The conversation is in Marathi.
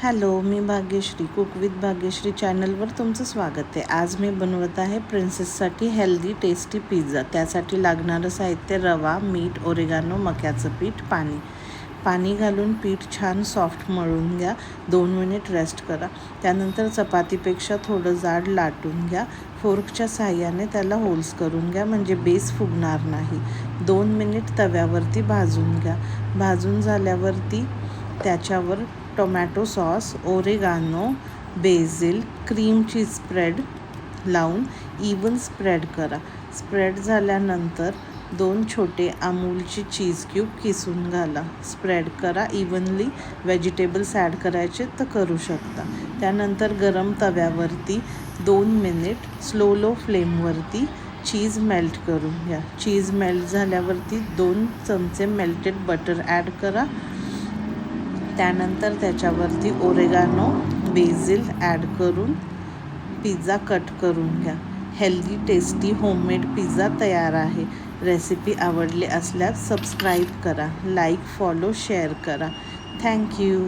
Hello, me Bhagyashree cook with Bhagyashree चॅनलवर तुमचं स्वागत आहे. आज मी बनवत आहे प्रिन्सेससाठी हेल्दी टेस्टी पिझ्झा. त्यासाठी लागणारं साहित्य: रवा, मीठ, ओरेगानो, मक्याचं पीठ, पाणी घालून पीठ छान सॉफ्ट मळून घ्या. 2 मिनिट रेस्ट करा. त्यानंतर चपातीपेक्षा थोडं जाड लाटून घ्या. फोर्कच्या साहाय्याने त्याला होल्स करून घ्या, म्हणजे बेस फुगणार नाही. 2 मिनिट तव्यावरती भाजून घ्या. भाजून झाल्यावरती त्याच्यावर tomato sauce, oregano, BECIL, cream cheese spread लावून इवन स्प्रेड करा. स्प्रेड झाल्यानंतर 2 छोटे अमूलचे चीज क्यूब किसून घाला. स्प्रेड करा इवनली. व्हेजिटेबल्स ॲड करायचे तर करू शकता. त्यानंतर गरम तव्यावरती 2 मिनिट लो फ्लेमवरती चीज मेल्ट करून घ्या. चीज मेल्ट झाल्यावरती 2 चमचे मेल्टेड बटर ॲड करा. त्यानंतर त्याच्यावरती ओरेगानो, बेसिल ॲड करून पिझ्झा कट करून घ्या. हेल्दी टेस्टी होममेड पिझ्झा तयार आहे. रेसिपी आवडली असल्यास सबस्क्राईब करा, लाईक, फॉलो, शेअर करा. थँक्यू.